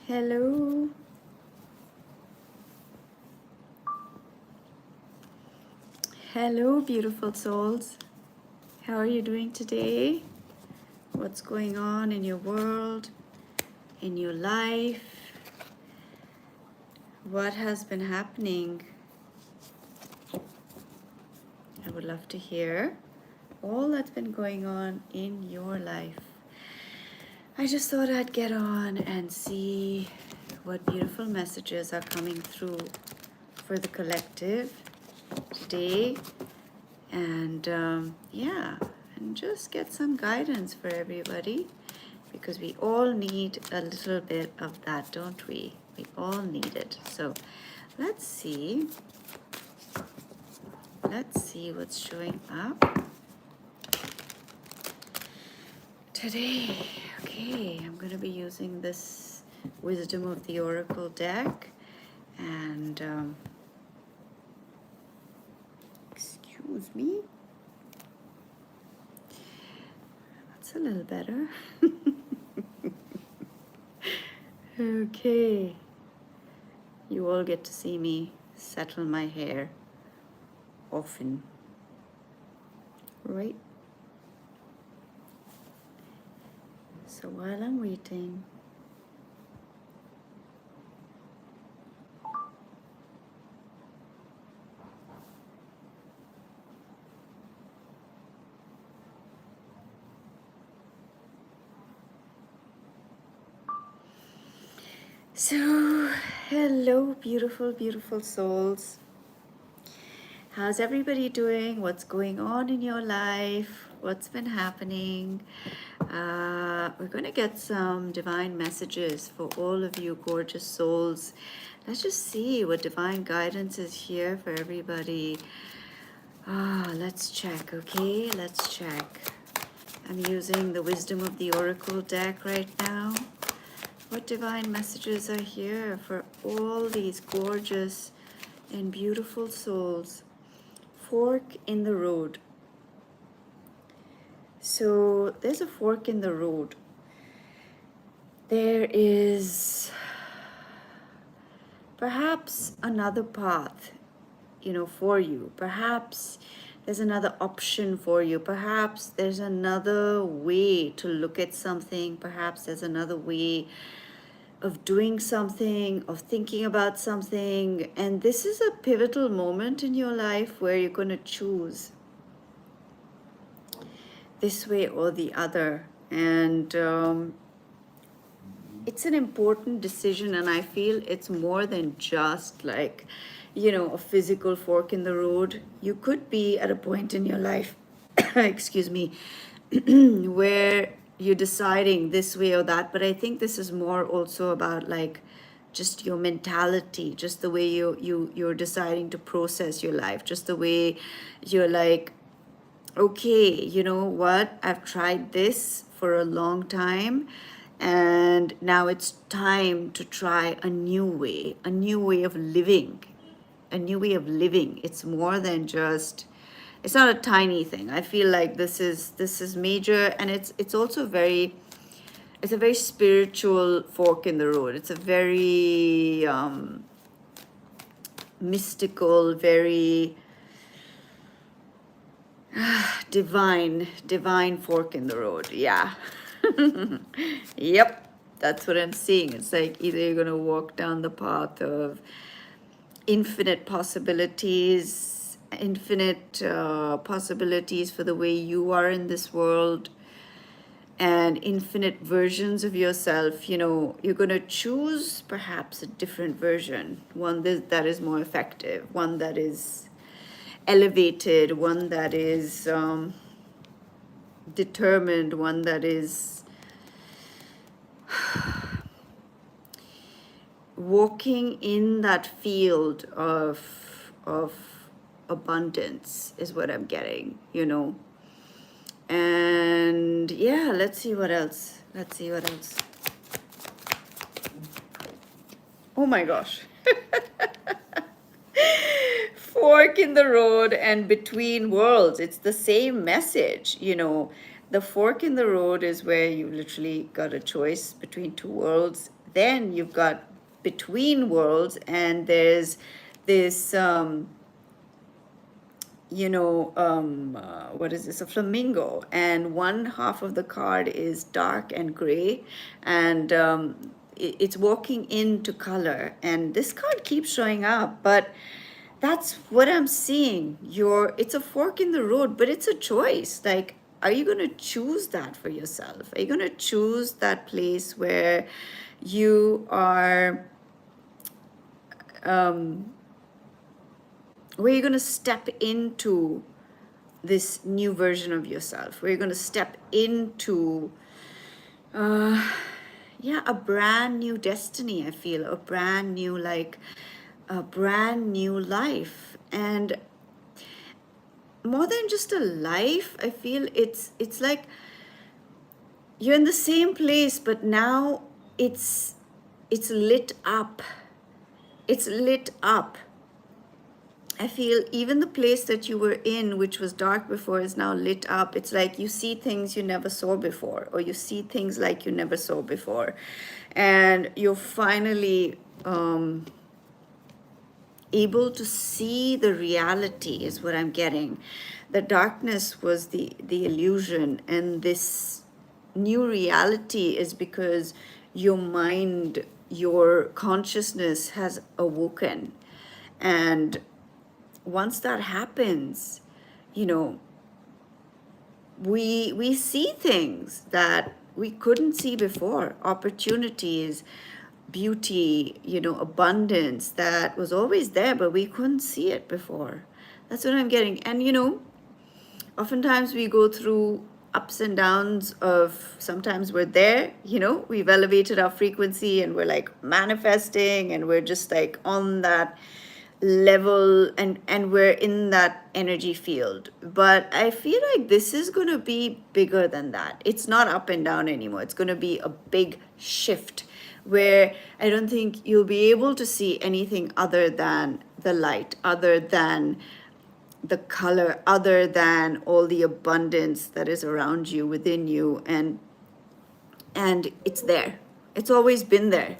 Hello. Hello, beautiful souls. How are you doing today? What's going on in your world, in your life? What has been happening? I would love to hear all that's been going on in your life. I just thought I'd get on and see what beautiful messages are coming through for the collective today. And and just get some guidance for everybody because we all need a little bit of that, don't we? We all need it. So let's see what's showing up today. Okay, I'm going to be using this Wisdom of the Oracle deck, and excuse me, that's a little better. Okay, you all get to see me settle my hair often, right? So while I'm waiting, so hello, beautiful, beautiful souls. How's everybody doing? What's going on in your life? What's been happening? We're going to get some divine messages for all of you gorgeous souls. Let's just see what divine guidance is here for everybody. Let's check, okay? Let's check. I'm using the Wisdom of the Oracle deck right now. What divine messages are here for all these gorgeous and beautiful souls? Fork in the road. So there's a fork in the road. There is perhaps another path, for you. Perhaps there's another option for you. Perhaps there's another way to look at something. Perhaps there's another way of doing something, of thinking about something. And this is a pivotal moment in your life where you're going to choose this way or the other. And it's an important decision, and I feel it's more than just like, a physical fork in the road. You could be at a point in your life, excuse me, where you're deciding this way or that. But I think this is more also about like just your mentality, just the way you're deciding to process your life, just the way you're like, okay, you know what, I've tried this for a long time, and now it's time to try a new way of living, It's more than just, it's not a tiny thing. I feel like this is major, and it's also it's a very spiritual fork in the road. It's a very mystical, very divine fork in the road. Yeah. Yep, that's what I'm seeing. It's like either you're going to walk down the path of infinite possibilities, possibilities for the way you are in this world, and infinite versions of yourself. You're going to choose perhaps a different version, one that is more effective, one that is elevated, one that is determined, one that is walking in that field of abundance is what I'm getting, And yeah, let's see what else. Oh my gosh. Fork in the road and between worlds. It's the same message, The fork in the road is where you literally got a choice between two worlds. then you've got between worlds, and there's this what is this, a flamingo, and one half of the card is dark and gray, and it's walking into color, and this card keeps showing up. But that's what I'm seeing. It's a fork in the road, but it's a choice. Like, are you going to choose that for yourself? Are you going to choose that place where you are where you're going to step into this new version of yourself, where you're going to step into a brand new destiny? I feel a brand new life. And more than just a life, I feel it's like you're in the same place, but now it's lit up. It's lit up. I feel even the place that you were in, which was dark before, is now lit up. It's like you see things you never saw before, or you see things like you never saw before. And you're finally able to see the reality, is what I'm getting. The darkness was the illusion, and this new reality is because your mind, your consciousness has awoken. And once that happens, we see things that we couldn't see before, opportunities, beauty, abundance that was always there, but we couldn't see it before. That's what I'm getting. And oftentimes we go through ups and downs of, sometimes we're there, we've elevated our frequency and we're like manifesting, and we're just like on that level, and we're in that energy field. But I feel like this is going to be bigger than that. It's not up and down anymore. It's going to be a big shift where I don't think you'll be able to see anything other than the light, other than the color, other than all the abundance that is around you, within you. And it's there. It's always been there.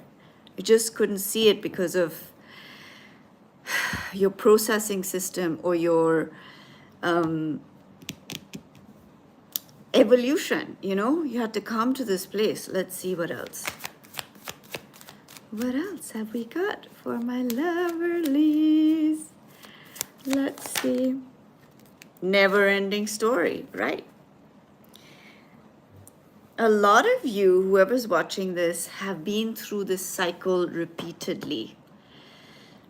You just couldn't see it because of your processing system, or your evolution. You had to come to this place. Let's see what else. What else have we got for my loverlies? Let's see. Never ending story, right? A lot of you, whoever's watching this, have been through this cycle repeatedly.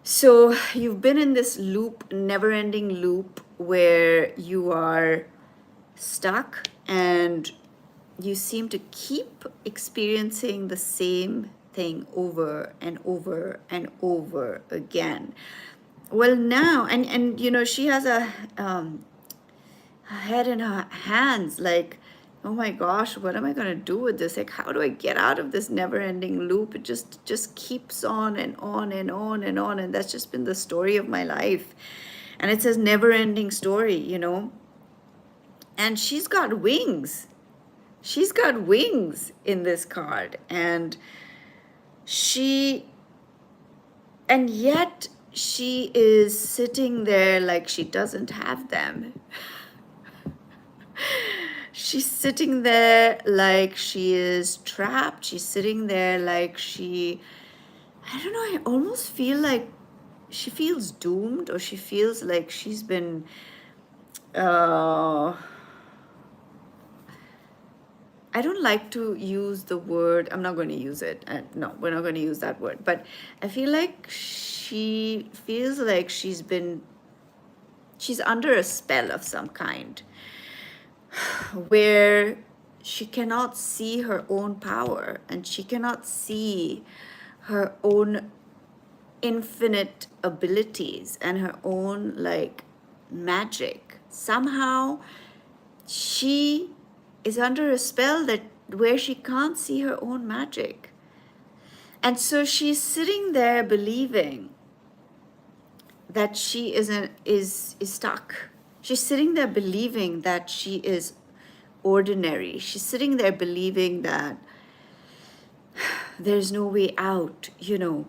So you've been in this loop, never-ending loop, where you are stuck and you seem to keep experiencing the same thing over and over and over again. Well, now, and she has a head in her hands, like, oh my gosh, what am I going to do with this? Like, how do I get out of this never-ending loop? It just keeps on and on and on and on. And that's just been the story of my life. And it says never-ending story, And she's got wings. She's got wings in this card. And yet she is sitting there like she doesn't have them. She's sitting there like she is trapped. She's sitting there like I don't know, I almost feel like she feels doomed, or she feels like she's been, I don't like to use the word, I'm not going to use it. No, we're not going to use that word. But I feel like she feels like she's under a spell of some kind, where she cannot see her own power, and she cannot see her own infinite abilities and her own magic. Somehow she is under a spell where she can't see her own magic. And so she's sitting there believing that she is stuck. She's sitting there believing that she is ordinary. She's sitting there believing that there's no way out, you know.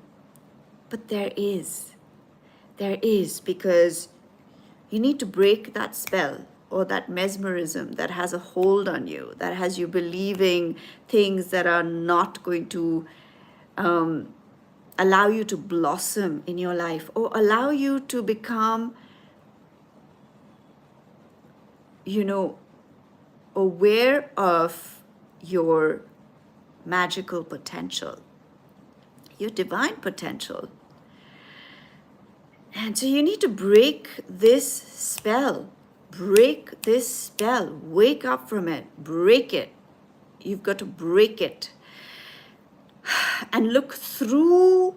But there is. There is, because you need to break that spell or that mesmerism that has a hold on you, that has you believing things that are not going to allow you to blossom in your life or allow you to become, you know, aware of your magical potential, your divine potential. And so you need to break this spell. Break this spell. Wake up from it. Break it. You've got to break it. And look through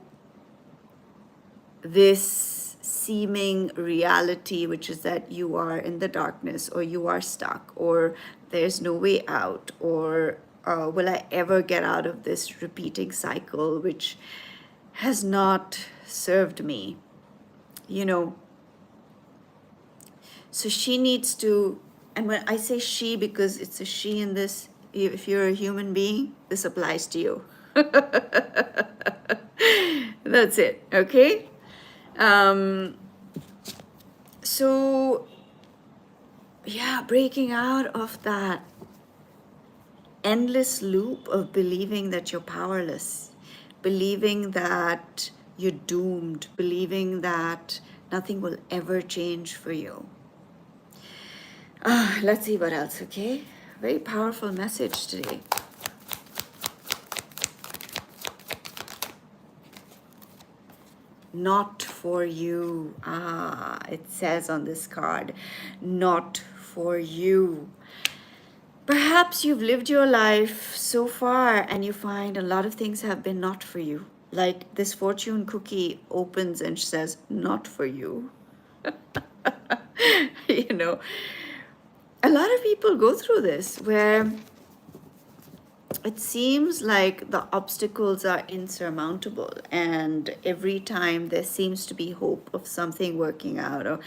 this seeming reality, which is that you are in the darkness, or you are stuck, or there's no way out, or will I ever get out of this repeating cycle, which has not served me, you know. So she needs to, and when I say she, because it's a she in this, if you're a human being, this applies to you. That's it, okay? So, yeah, breaking out of that endless loop of believing that you're powerless, believing that you're doomed, believing that nothing will ever change for you. Let's see what else, okay? Very powerful message today. Not for you. It says on this card, not for you. Perhaps you've lived your life so far and you find a lot of things have been not for you. Like this fortune cookie opens and says, not for you. You know, a lot of people go through this where it seems like the obstacles are insurmountable, and every time there seems to be hope of something working out, or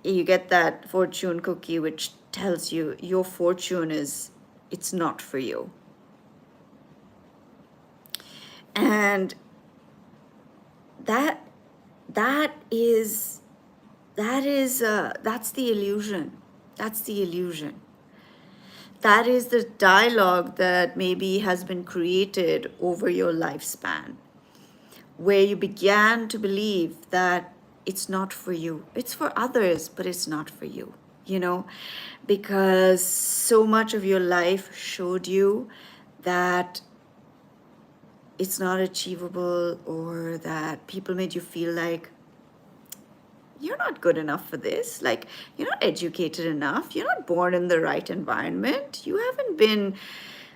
you get that fortune cookie which tells you your fortune is, it's not for you. And that's the illusion. That's the illusion. That is the dialogue that maybe has been created over your lifespan, where you began to believe that it's not for you. It's for others, but it's not for you, you know, because so much of your life showed you that it's not achievable, or that people made you feel like you're not good enough for this. Like, you're not educated enough. You're not born in the right environment. You haven't been,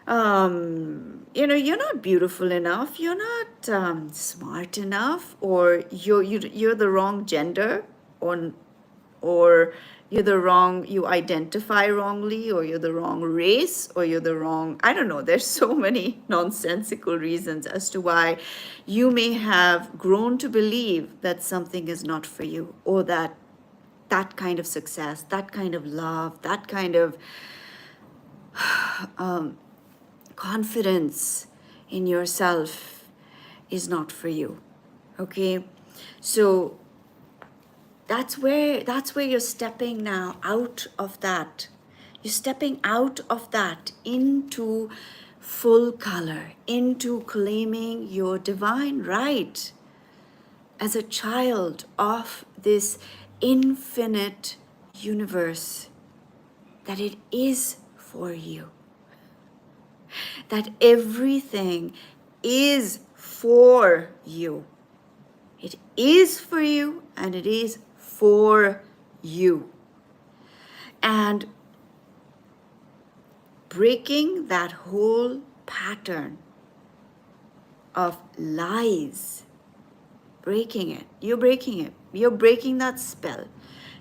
you know, you're not beautiful enough. You're not smart enough, or you're the wrong gender, or you're the wrong, you identify wrongly, or you're the wrong race, or you're the wrong, I don't know. There's so many nonsensical reasons as to why you may have grown to believe that something is not for you, or that that kind of success, that kind of love, that kind of confidence in yourself is not for you. Okay? So that's where you're stepping now out of that. You're stepping out of that into full color, into claiming your divine right as a child of this infinite universe, that it is for you, that everything is for you. It is for you, and it is for you. And breaking that whole pattern of lies, breaking it. You're breaking it. You're breaking that spell.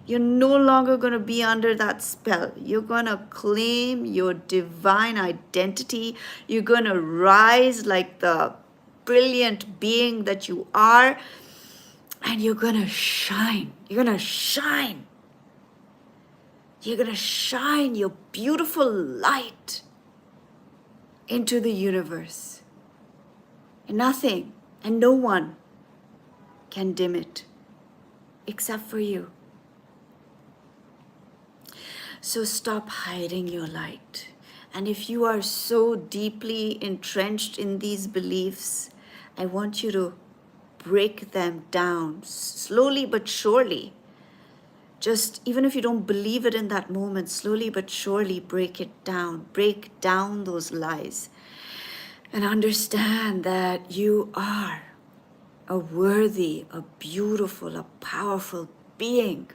You're no longer going to be under that spell. You're going to claim your divine identity. You're going to rise like the brilliant being that you are. And you're going to shine. You're going to shine. You're going to shine your beautiful light into the universe. And nothing and no one can dim it except for you. So stop hiding your light. And if you are so deeply entrenched in these beliefs, I want you to break them down slowly but surely. Just even if you don't believe it in that moment, slowly but surely break it down. Break down those lies and understand that you are a worthy, a beautiful, a powerful being.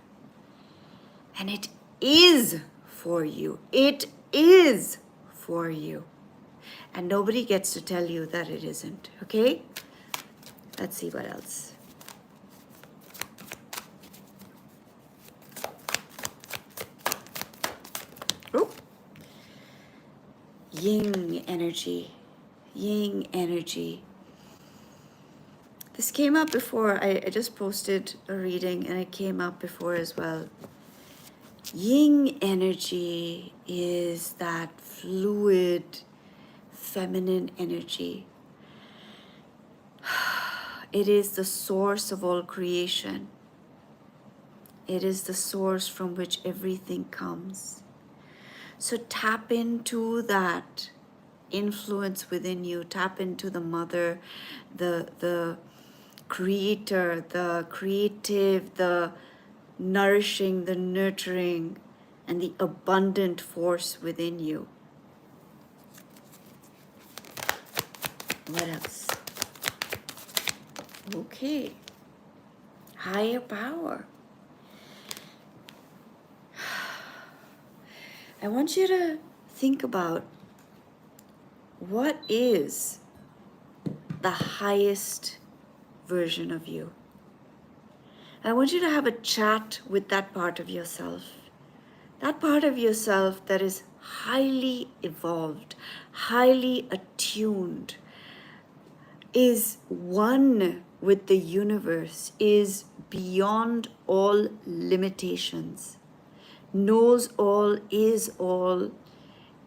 And it is for you. It is for you. And nobody gets to tell you that it isn't. Okay? Let's see what else. Oh. Yin energy. Yin energy. This came up before. I just posted a reading and it came up before as well. Yin energy is that fluid, feminine energy. It is the source of all creation. It is the source from which everything comes. So tap into that influence within you. Tap into the mother, the creator, the creative, the nourishing, the nurturing, and the abundant force within you. What else? Okay. Higher power. I want you to think about what is the highest version of you. I want you to have a chat with that part of yourself. That part of yourself that is highly evolved, highly attuned, is one with the universe, is beyond all limitations, knows all, is all,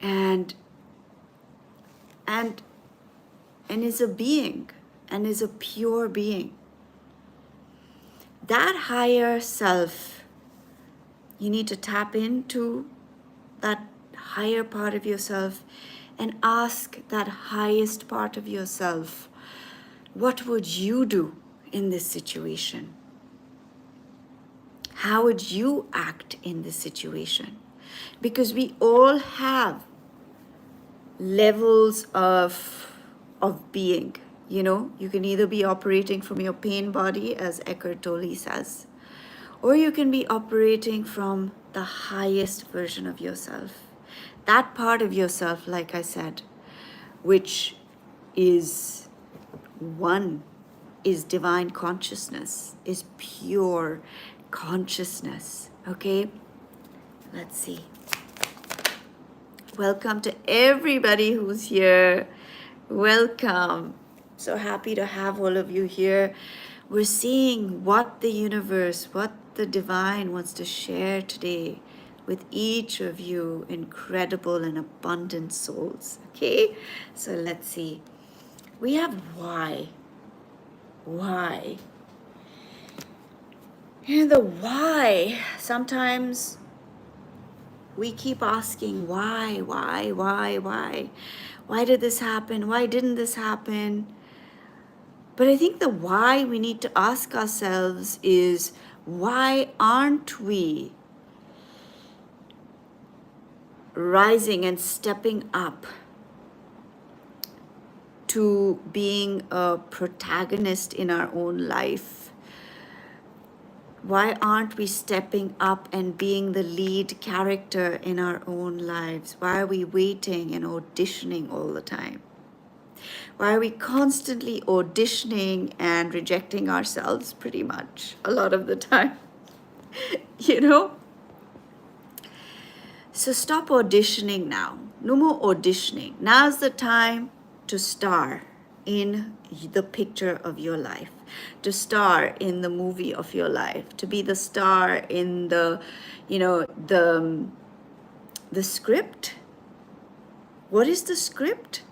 and is a being, and is a pure being. That higher self, you need to tap into that higher part of yourself and ask that highest part of yourself, what would you do in this situation? How would you act in this situation? Because we all have levels of being. You know, you can either be operating from your pain body, as Eckhart Tolle says, or you can be operating from the highest version of yourself. That part of yourself, like I said, which is one, is divine consciousness, is pure consciousness. Okay? Let's see. Welcome to everybody who's here. Welcome. So happy to have all of you here. We're seeing what the universe, what the divine wants to share today with each of you incredible and abundant souls. Okay? So let's see. We have why. Why? And the why, sometimes we keep asking why? Why did this happen? Why didn't this happen? But I think the why we need to ask ourselves is, why aren't we rising and stepping up to being a protagonist in our own life? Why aren't we stepping up and being the lead character in our own lives? Why are we waiting and auditioning all the time? Why are we constantly auditioning and rejecting ourselves pretty much a lot of the time? You know? So stop auditioning now. No more auditioning. Now's the time to star in the picture of your life, to star in the movie of your life, to be the star in the, you know, the script. What is the script?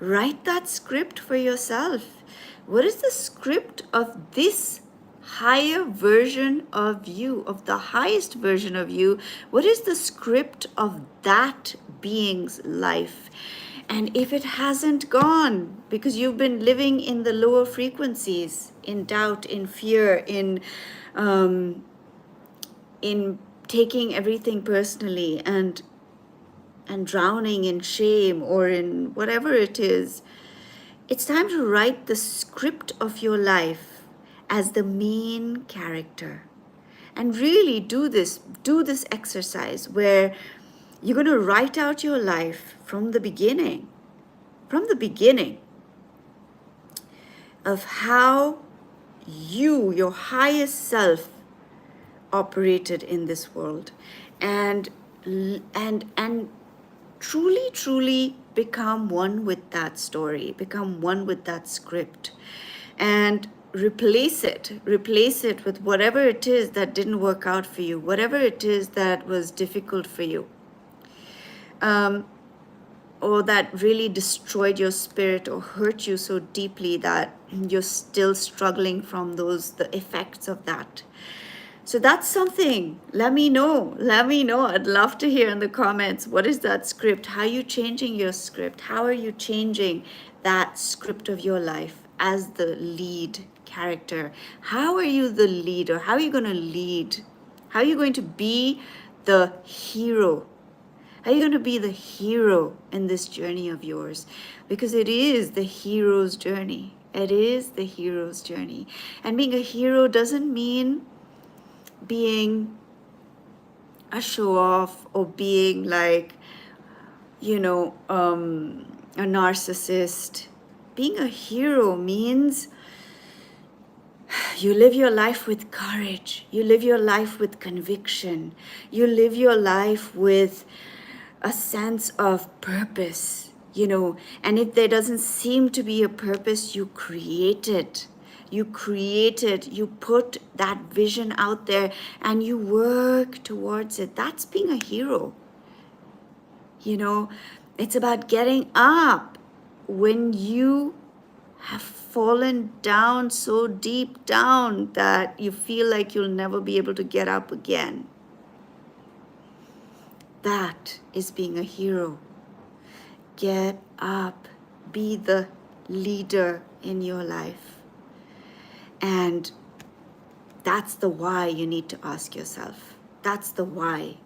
Write that script for yourself. What is the script of this higher version of you, of the highest version of you? What is the script of that being's life? And if it hasn't gone because you've been living in the lower frequencies, in doubt, in fear, in taking everything personally and drowning in shame or in whatever it is, it's time to write the script of your life as the main character. And really do this exercise where you're going to write out your life from the beginning of how you, your highest self, operated in this world, and truly become one with that story, become one with that script, and replace it with whatever it is that didn't work out for you, whatever it is that was difficult for you, or that really destroyed your spirit or hurt you so deeply that you're still struggling from the effects of that. So that's something. Let me know. I'd love to hear in the comments, what is that script? How are you changing your script? How are you changing that script of your life as the lead character? How are you the leader? How are you going to lead? How are you going to be the hero? How are you going to be the hero in this journey of yours? Because it is the hero's journey. It is the hero's journey. And being a hero doesn't mean being a show off or being like, a narcissist. Being a hero means you live your life with courage. You live your life with conviction. You live your life with a sense of purpose, and if there doesn't seem to be a purpose, you create it. You put that vision out there and you work towards it. That's being a hero. It's about getting up when you have fallen down so deep down that you feel like you'll never be able to get up again. That is being a hero. Get up, be the leader in your life. And that's the why you need to ask yourself. That's the why.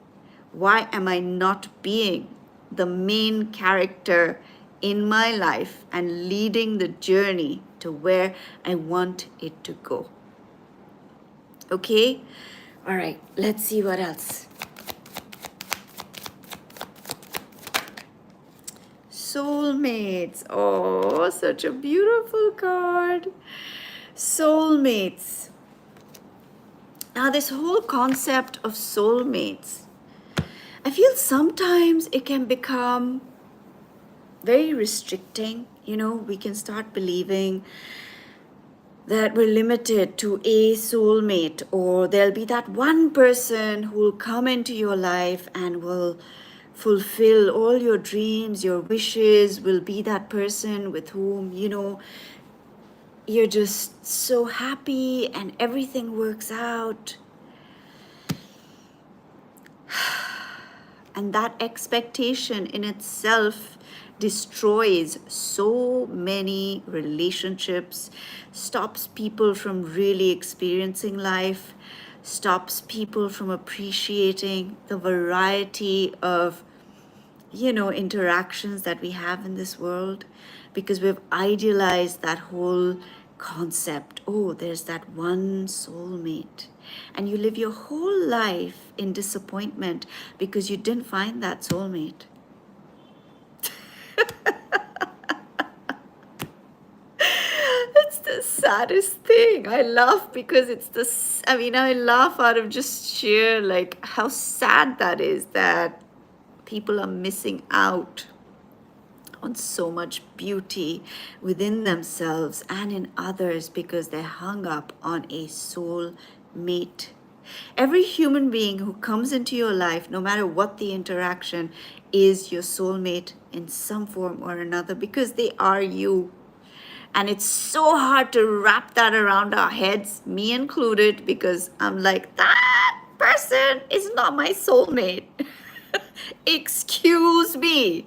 Why am I not being the main character in my life and leading the journey to where I want it to go? Okay? All right, let's see what else. Soulmates. Oh, such a beautiful card. Soulmates. Now, this whole concept of soulmates, I feel sometimes it can become very restricting. We can start believing that we're limited to a soulmate, or there'll be that one person who will come into your life and will fulfill all your dreams, your wishes, will be that person with whom, you're just so happy and everything works out. And that expectation in itself destroys so many relationships, stops people from really experiencing life, stops people from appreciating the variety of interactions that we have in this world, because we've idealized that whole concept. Oh, there's that one soulmate, and you live your whole life in disappointment because you didn't find that soulmate. It's the saddest thing. I laugh because I laugh out of just sheer how sad that is, that people are missing out on so much beauty within themselves and in others because they're hung up on a soul mate. Every human being who comes into your life, no matter what the interaction, is your soulmate in some form or another, because they are you. And it's so hard to wrap that around our heads, me included, because I'm like, that person is not my soulmate. Excuse me.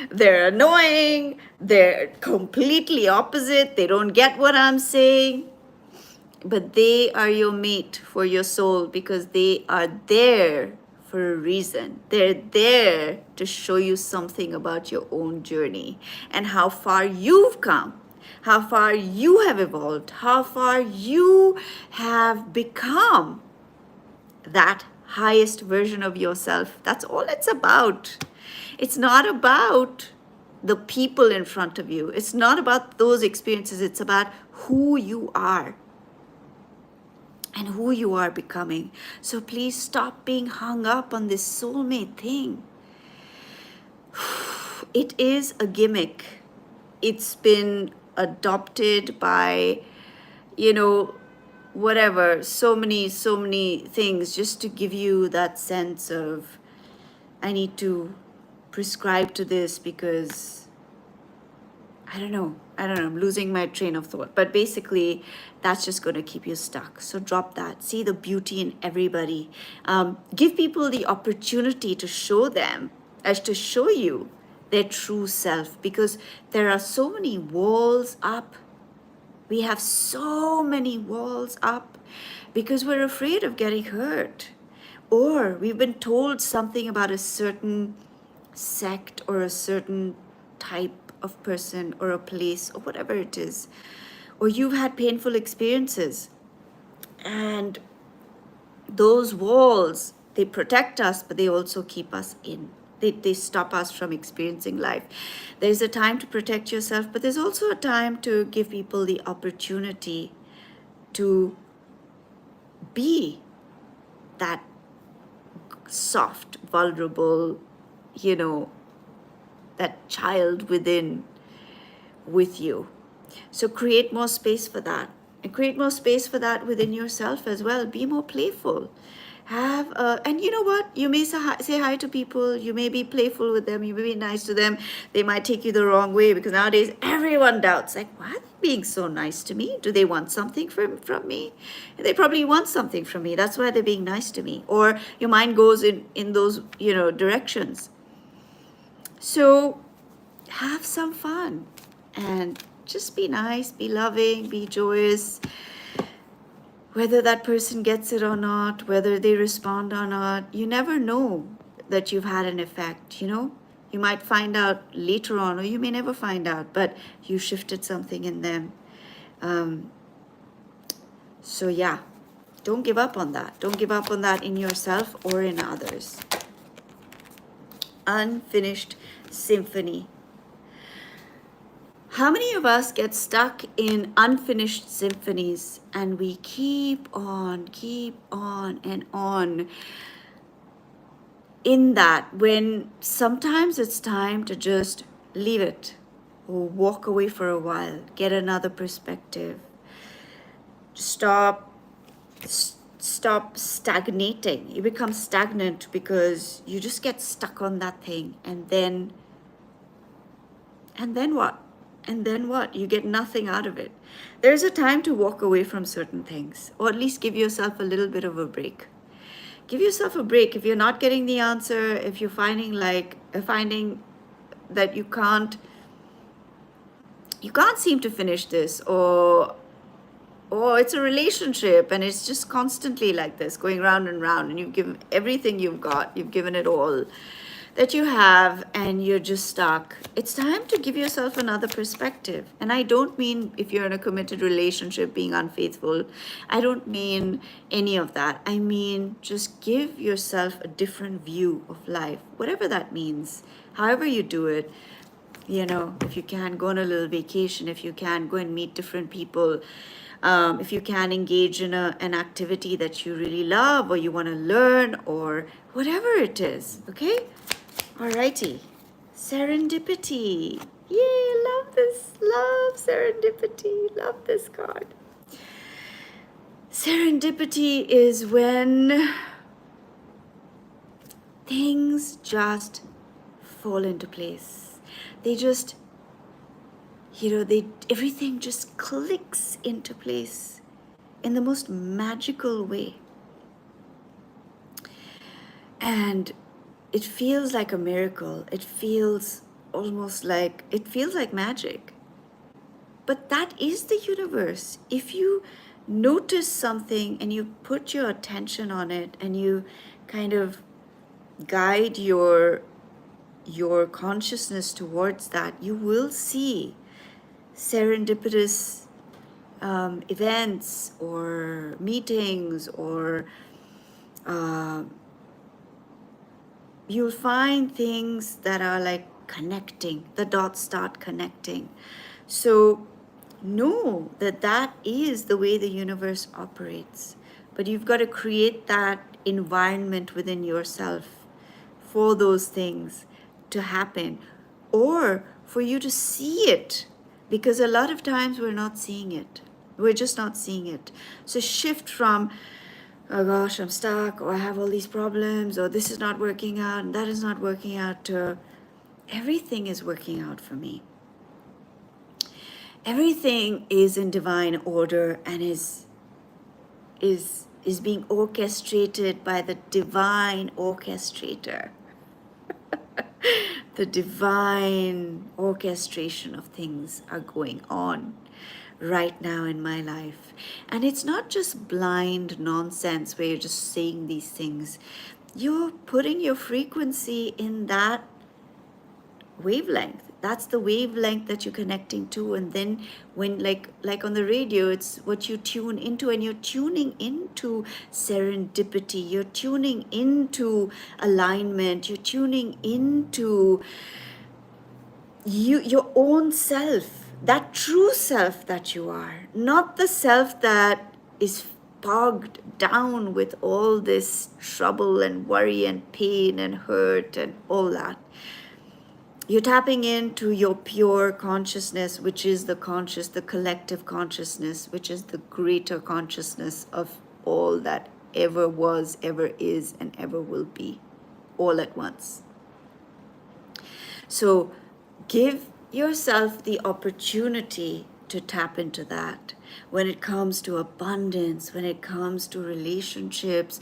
They're annoying. They're completely opposite. They don't get what I'm saying. But they are your mate for your soul, because they are there for a reason. They're there to show you something about your own journey and how far you've come, how far you have evolved, how far you have become that highest version of yourself. That's all it's about. It's not about the people in front of you. It's not about those experiences. It's about who you are and who you are becoming. So please stop being hung up on this soulmate thing. It is a gimmick. It's been adopted by, whatever, so many things, just to give you that sense of, I need to prescribe to this because I don't know, I'm losing my train of thought. But basically, that's just going to keep you stuck. So drop that. See the beauty in everybody. Give people the opportunity to show them, as to show you their true self, because there are so many walls up. We have so many walls up because we're afraid of getting hurt, or we've been told something about a certain sect or a certain type of person or a place or whatever it is, or you've had painful experiences, and those walls, they protect us, but they also keep us in. They stop us from experiencing life. There's a time to protect yourself, but there's also a time to give people the opportunity to be that soft, vulnerable, that child within with you. So create more space for that, and create more space for that within yourself as well. Be more playful. And you know what? You may say hi to people. You may be playful with them. You may be nice to them. They might take you the wrong way, because nowadays everyone doubts, like, why are they being so nice to me? Do they want something from me? They probably want something from me. That's why they're being nice to me. Or your mind goes in those, directions. So have some fun and just be nice, be loving, be joyous. Whether that person gets it or not, whether they respond or not, you never know that you've had an effect, You might find out later on, or you may never find out, but you shifted something in them. So yeah, don't give up on that. Don't give up on that in yourself or in others. Unfinished symphony. How many of us get stuck in unfinished symphonies, and we keep on and on in that, when sometimes it's time to just leave it or walk away for a while, get another perspective, stop stagnating. You become stagnant because you just get stuck on that thing, and then what? And then what? You get nothing out of it. There's a time to walk away from certain things, or at least give yourself a little bit of a break. Give yourself a break. If you're not getting the answer, if you're finding that you can't seem to finish this, or it's a relationship and it's just constantly like this, going round and round, and you've given everything you've got, you've given it all that you have, and you're just stuck. It's time to give yourself another perspective. And I don't mean if you're in a committed relationship being unfaithful. I don't mean any of that. I mean just give yourself a different view of life, whatever that means, however you do it. If you can, go on a little vacation. If you can, go and meet different people. If you can, engage in an activity that you really love, or you want to learn, or whatever it is, okay? Alrighty. Serendipity. Yay, love this. Love serendipity. Love this card. Serendipity is when things just fall into place. They just, everything just clicks into place in the most magical way. And it feels like a miracle. It feels like magic. But that is the universe. If you notice something and you put your attention on it and you kind of guide your consciousness towards that, you will see serendipitous events or meetings, or you'll find things that are like connecting, the dots start connecting. So know that that is the way the universe operates, but you've got to create that environment within yourself for those things to happen, or for you to see it, because a lot of times we're not seeing it. We're just not seeing it. So shift from, oh gosh, I'm stuck, or I have all these problems, or this is not working out, and that is not working out, to everything is working out for me. Everything is in divine order and is being orchestrated by the divine orchestrator. The divine orchestration of things are going on right now in my life. And it's not just blind nonsense where you're just saying these things. You're putting your frequency in that wavelength. That's the wavelength that you're connecting to. And then when like on the radio, it's what you tune into, and you're tuning into serendipity, you're tuning into alignment, you're tuning into your own self, that true self that you are, not the self that is bogged down with all this trouble and worry and pain and hurt and all that. You're tapping into your pure consciousness, which is the collective consciousness, which is the greater consciousness of all that ever was, ever is, and ever will be, all at once. So give yourself the opportunity to tap into that when it comes to abundance, when it comes to relationships,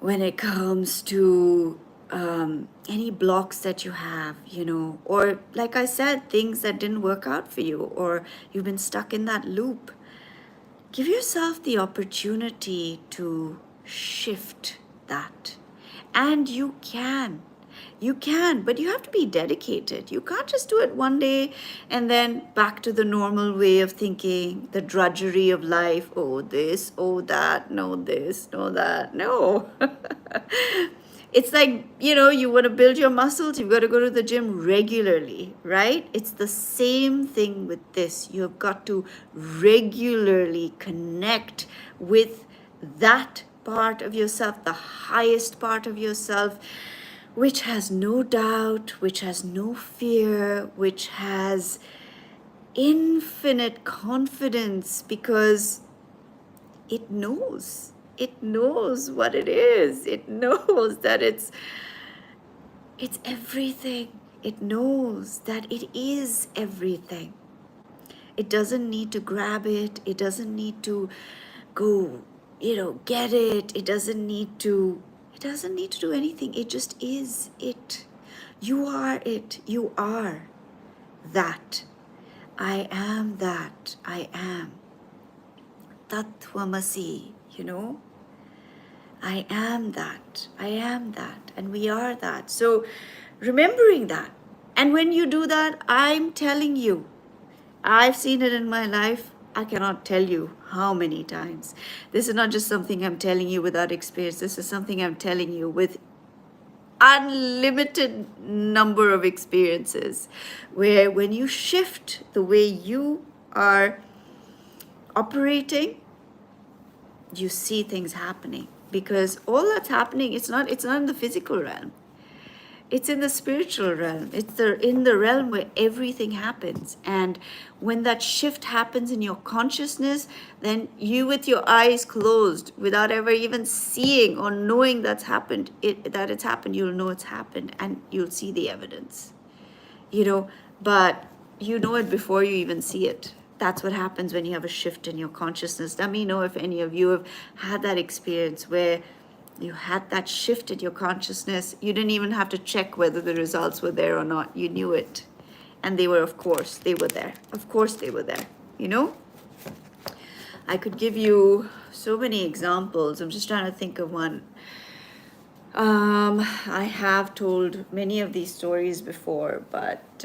when it comes to any blocks that you have, or like I said, things that didn't work out for you, or you've been stuck in that loop. Give yourself the opportunity to shift that. And you can, but you have to be dedicated. You can't just do it one day and then back to the normal way of thinking, the drudgery of life. Oh, this, oh, that, no, this, no, that, no. It's like, you want to build your muscles, you've got to go to the gym regularly, right? It's the same thing with this. You've got to regularly connect with that part of yourself, the highest part of yourself, which has no doubt, which has no fear, which has infinite confidence, because it knows. It knows what it is. It knows that it's everything. It knows that it is everything. It doesn't need to grab it. It doesn't need to go, get it. It doesn't need to do anything. It just is it. You are it. You are that. I am that. I am. Tattvamasi, I am that. I am that. And we are that. So remembering that. And when you do that, I'm telling you, I've seen it in my life. I cannot tell you how many times. This is not just something I'm telling you without experience. This is something I'm telling you with unlimited number of experiences, where when you shift the way you are operating, you see things happening. Because all that's happening, it's not in the physical realm. It's in the spiritual realm. It's in the realm where everything happens. And when that shift happens in your consciousness, then you, with your eyes closed, without ever even seeing or knowing that it's happened, you'll know it's happened, and you'll see the evidence. But you know it before you even see it. That's what happens when you have a shift in your consciousness. Let me know if any of you have had that experience where you had that shift in your consciousness. You didn't even have to check whether the results were there or not. You knew it. And of course, they were there. Of course, they were there. I could give you so many examples. I'm just trying to think of one. I have told many of these stories before, but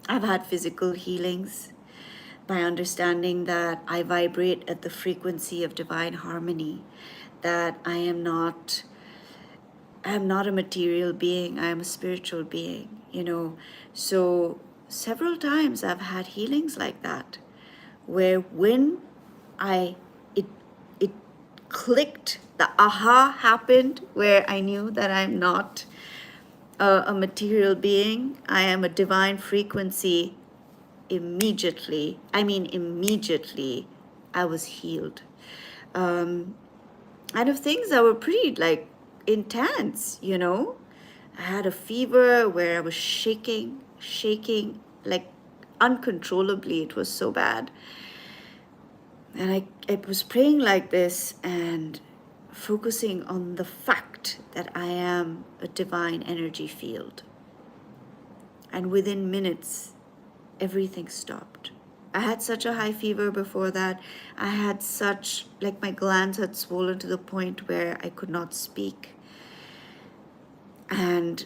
I've had physical healings by understanding that I vibrate at the frequency of divine harmony, that I am not a material being, I am a spiritual being, So several times I've had healings like that, where when it clicked, the aha happened, where I knew that I'm not a material being, I am a divine frequency. Immediately, I was healed. And of things that were pretty intense, I had a fever where I was shaking like uncontrollably. It was so bad. And I was praying like this and focusing on the fact that I am a divine energy field. And within minutes, everything stopped. I had such a high fever before that. I had my glands had swollen to the point where I could not speak. And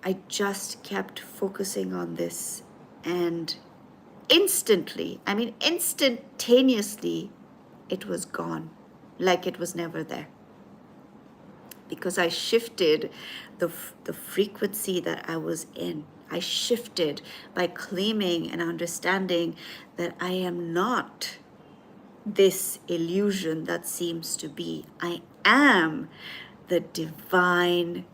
I just kept focusing on this. And instantaneously, it was gone, like it was never there. Because I shifted the frequency that I was in. I shifted by claiming and understanding that I am not this illusion that seems to be. I am the divine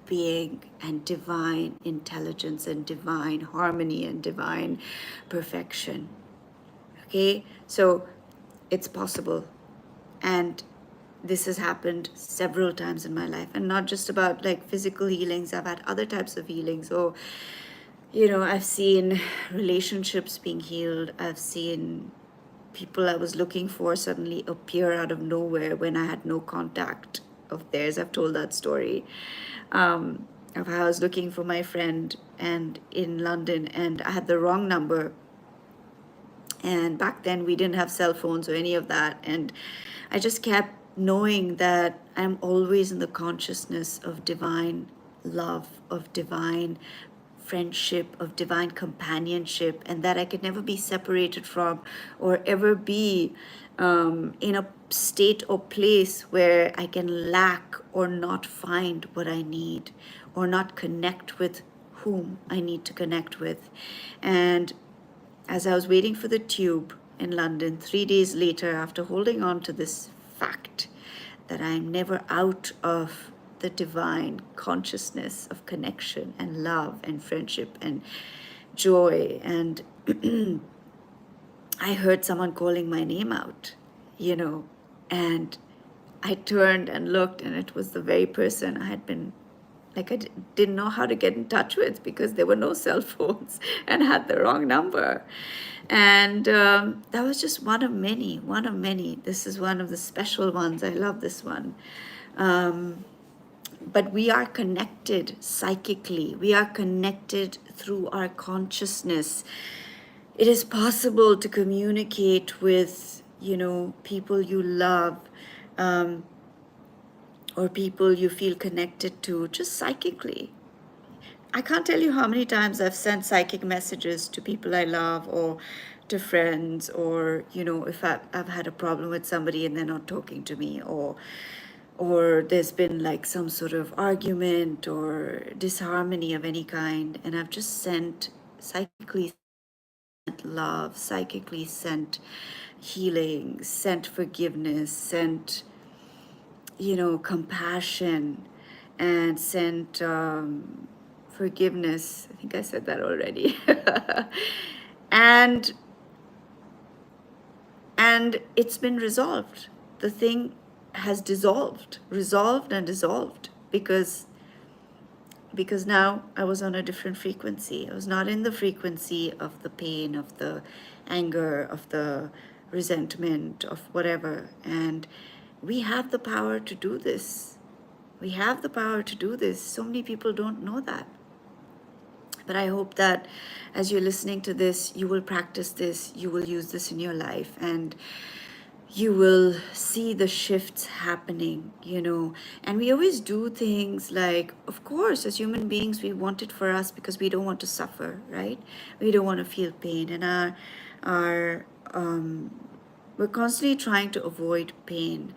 being and divine intelligence and divine harmony and divine perfection. Okay, so it's possible. And this has happened several times in my life, and not just about physical healings. I've had other types of healings. Or, I've seen relationships being healed. I've seen people I was looking for suddenly appear out of nowhere when I had no contact of theirs. I've told that story. Of how I was looking for my friend and in London, and I had the wrong number. And back then we didn't have cell phones or any of that. And I just kept knowing that I'm always in the consciousness of divine love, of divine friendship, of divine companionship, and that I could never be separated from or ever be in a state or place where I can lack or not find what I need or not connect with whom I need to connect with. And as I was waiting for the tube in London, 3 days later, after holding on to this fact that I'm never out of the divine consciousness of connection and love and friendship and joy, and I heard someone calling my name out, and I turned and looked, and it was the very person I had been I didn't know how to get in touch with, because there were no cell phones and had the wrong number. And that was just one of many. This is one of the special ones. I love this one. But we are connected psychically. We are connected through our consciousness. It is possible to communicate with, people you love, or people you feel connected to, just psychically. I can't tell you how many times I've sent psychic messages to people I love, or to friends, or if I've had a problem with somebody and they're not talking to me, or there's been some sort of argument or disharmony of any kind, and I've just psychically sent love, psychically sent healing, sent forgiveness, sent compassion. and sent forgiveness. I think I said that already. and and it's been resolved. The thing has resolved and dissolved, because now I was on a different frequency. I was not in the frequency of the pain, of the anger, of the resentment, of whatever. And we have the power to do this. We have the power to do this. So many people don't know that. But I hope that as you're listening to this, you will practice this, you will use this in your life, and you will see the shifts happening, And we always do things like, of course, as human beings, we want it for us because we don't want to suffer, right? We don't want to feel pain, and we're constantly trying to avoid pain.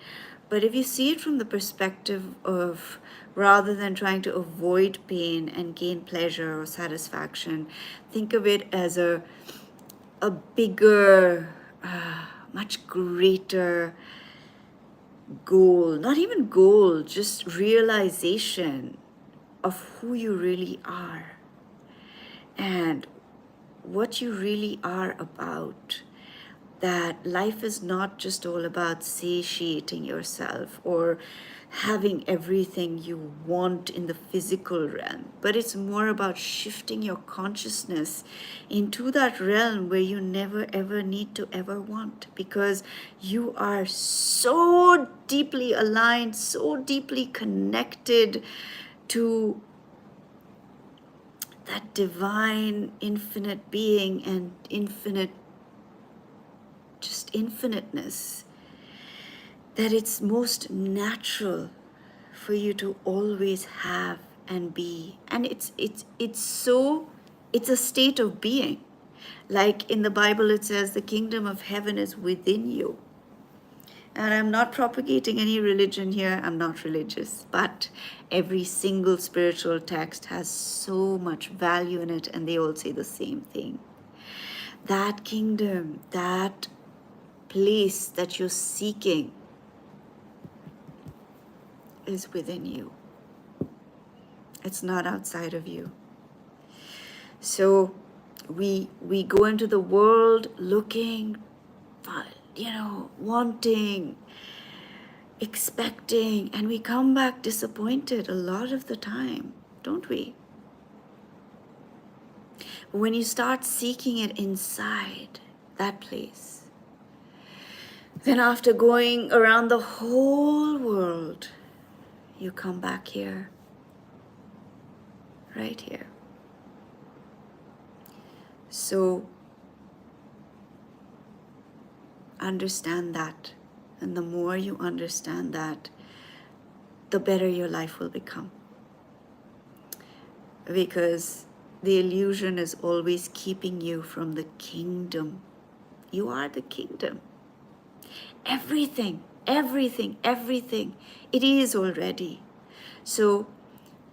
But if you see it from the perspective of, rather than trying to avoid pain and gain pleasure or satisfaction, think of it as a bigger, much greater goal, not even goal, just realization of who you really are and what you really are about. That life is not just all about satiating yourself or having everything you want in the physical realm, but it's more about shifting your consciousness into that realm where you never ever need to ever want, because you are so deeply aligned, so deeply connected to that divine infinite being and infinite, just infiniteness, that it's most natural for you to always have and be. And it's a state of being. Like in the Bible it says the kingdom of heaven is within you. And I'm not propagating any religion here, I'm not religious, but every single spiritual text has so much value in it, and they all say the same thing. That kingdom, that place that you're seeking is within you. It's not outside of you. So we go into the world looking, wanting, expecting, and we come back disappointed a lot of the time, don't we? But when you start seeking it inside that place, then after going around the whole world, you come back here, right here. So understand that. And the more you understand that, the better your life will become. Because the illusion is always keeping you from the kingdom. You are the kingdom. Everything, everything, everything, it is already. So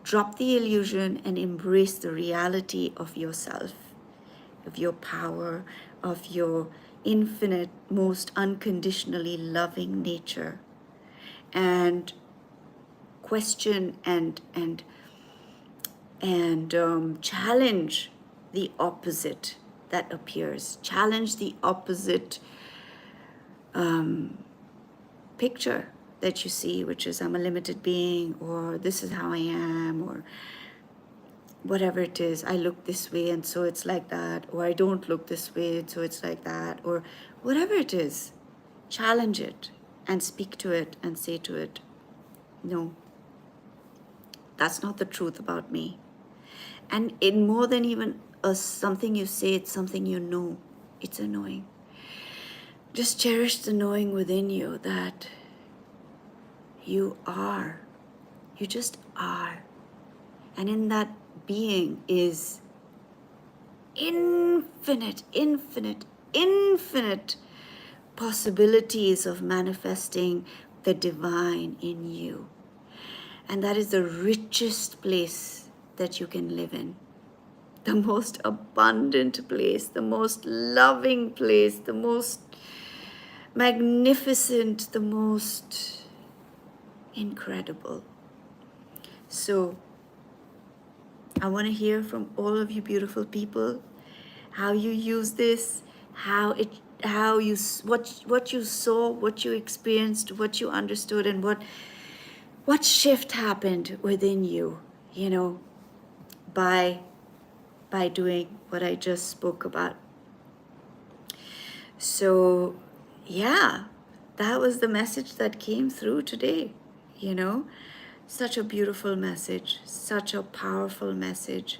drop the illusion and embrace the reality of yourself, of your power, of your infinite, most unconditionally loving nature, and question and challenge the opposite that appears. Challenge the opposite picture that you see, which is I'm a limited being, or this is how I am, or whatever it is. I look this way and so it's like that, or I don't look this way and so it's like that, or whatever it is. Challenge it and speak to it and say to it, no, that's not the truth about me. And in more than even something you say, it's something you know. It's a knowing. Just cherish the knowing within you that you are. You just are. And in that being is infinite, infinite, infinite possibilities of manifesting the divine in you. And that is the richest place that you can live in. The most abundant place, the most loving place, the most magnificent, the most incredible. So I want to hear from all of you beautiful people how you use this, how you what you saw, what you experienced, what you understood, and what shift happened within you, you know, by doing what I just spoke about. So yeah, that was the message that came through today, you know. Such a beautiful message, such a powerful message.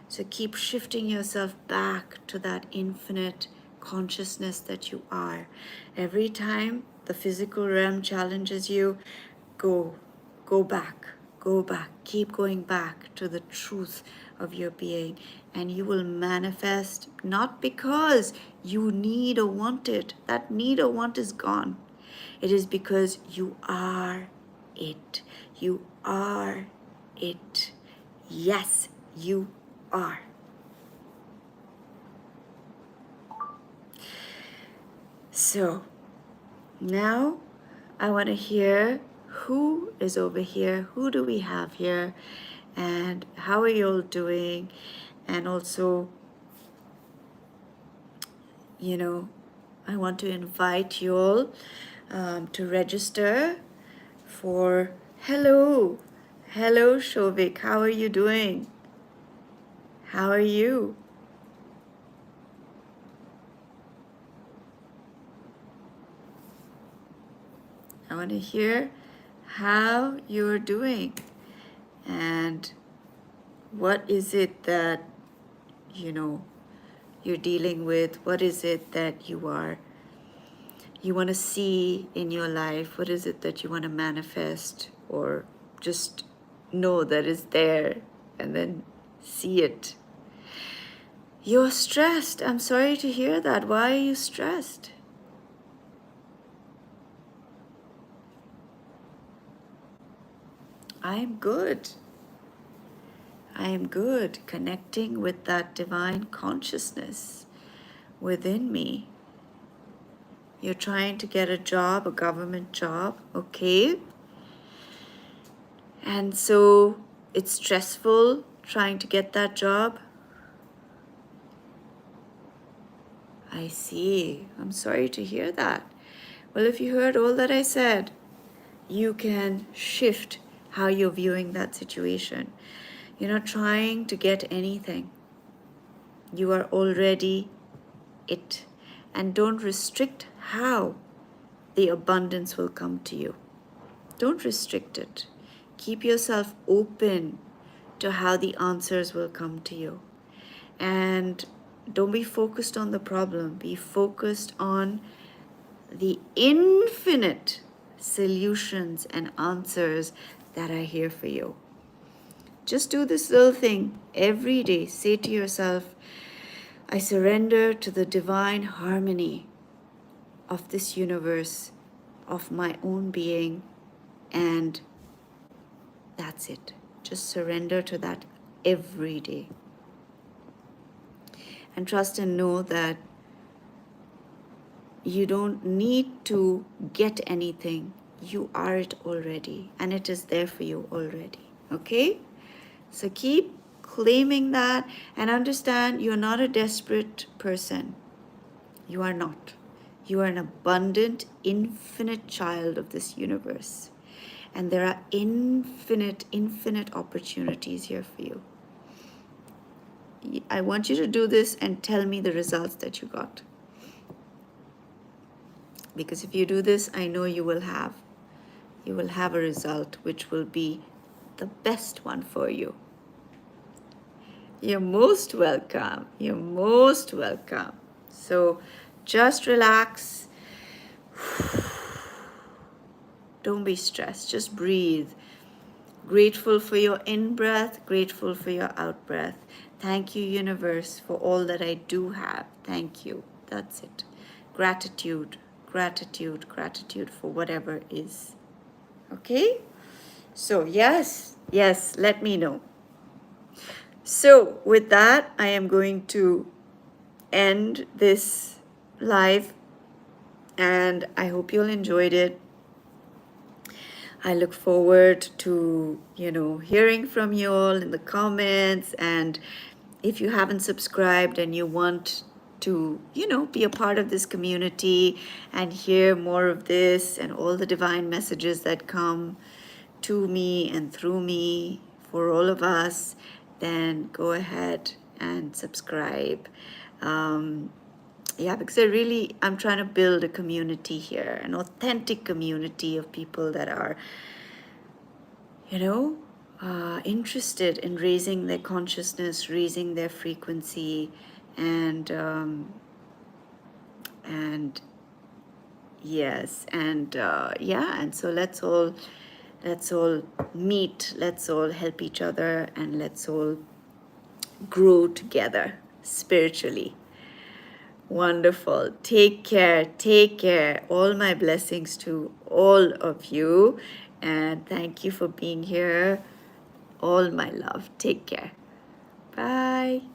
So keep shifting yourself back to that infinite consciousness that you are. Every time the physical realm challenges you, go, go back, go back, keep going back to the truth of your being, and you will manifest not because you need or want it. That need or want is gone. It is because you are it. You are it. Yes, you are. So now I want to hear who is over here, who do we have here, and how are you all doing? And also, you know, I want to invite you all to register for hello. Hello, Shovik. How are you doing? How are you? I want to hear how you're doing and what is it that, you know, you're dealing with. What is it that you want to see in your life? What is it that you want to manifest, or just know that it's there and then see it? You're stressed. I'm sorry to hear that. Why are you stressed? I'm good. I am good, connecting with that divine consciousness within me. You're trying to get a job, a government job, okay? And so it's stressful trying to get that job. I see. I'm sorry to hear that. Well, if you heard all that I said, you can shift how you're viewing that situation. You're not trying to get anything. You are already it. And don't restrict how the abundance will come to you. Don't restrict it. Keep yourself open to how the answers will come to you. And don't be focused on the problem. Be focused on the infinite solutions and answers that are here for you. Just do this little thing every day. Say to yourself, I surrender to the divine harmony of this universe, of my own being, and that's it. Just surrender to that every day. And trust and know that you don't need to get anything. You are it already, and it is there for you already. Okay? So keep claiming that and understand you're not a desperate person. You are not. You are an abundant, infinite child of this universe. And there are infinite opportunities here for you. I want you to do this and tell me the results that you got. Because if you do this, I know you will have a result which will be the best one for you. You're most welcome. You're most welcome. So just relax. Don't be stressed. Just breathe. Grateful for your in-breath, grateful for your out-breath. Thank you, universe, for all that I do have. Thank you. That's it. Gratitude, gratitude, gratitude for whatever is. Okay? So yes, let me know. So with that, I am going to end this live, and I hope you all enjoyed it. I look forward to, hearing from you all in the comments. And if you haven't subscribed and you want to, be a part of this community and hear more of this and all the divine messages that come to me and through me for all of us, then go ahead and subscribe. Yeah, because I'm trying to build a community here, an authentic community of people that are, interested in raising their consciousness, raising their frequency, and yes, and yeah, and so let's all meet, let's all help each other, and let's all grow together spiritually. Wonderful. Take care. Take care. All my blessings to all of you. And thank you for being here. All my love. Take care. Bye.